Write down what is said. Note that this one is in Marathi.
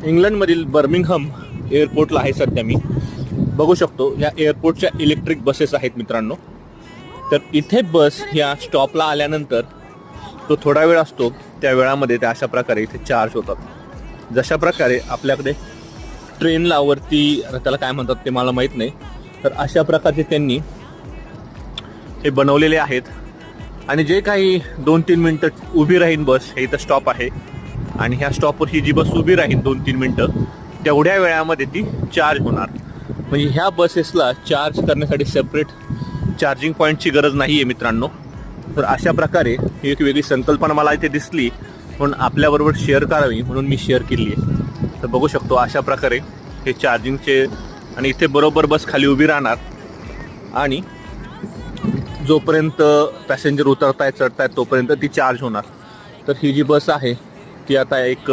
इंग्लंडमधील बर्मिंगहम एअरपोर्टला आहे सध्या मी. बघू शकतो या एअरपोर्टच्या इलेक्ट्रिक बसेस आहेत मित्रांनो. तर इथे बस या स्टॉपला आल्यानंतर तो थोडा वेळ असतो, त्या वेळामध्ये त्या अशा प्रकारे इथे चार्ज होतात. जशा प्रकारे आपल्याकडे ट्रेनला वरती, त्याला काय म्हणतात ते मला माहीत नाही, तर अशा प्रकारचे त्यांनी हे बनवलेले आहेत. आणि जे काही 2-3 मिनटं उभी राहीन बस, हे इथं स्टॉप आहे आणि ह्या स्टॉपवर ही जी बस उभी राहील 2-3 मिनटं, तेवढ्या वेळामध्ये ती चार्ज होणार. म्हणजे ह्या बसेसला चार्ज करण्यासाठी सेपरेट चार्जिंग पॉईंटची गरज नाही आहे मित्रांनो. तर अशा प्रकारे ही एक वेगळी संकल्पना मला इथे दिसली, म्हणून आपल्याबरोबर शेअर करावी म्हणून मी शेअर केली आहे. तर बघू शकतो अशा प्रकारे हे चार्जिंगचे, आणि इथे बरोबर बस खाली उभी राहणार आणि जोपर्यंत पॅसेंजर उतरतायत चढतायत तोपर्यंत ती चार्ज होणार. तर ही जी बस आहे ती आता एक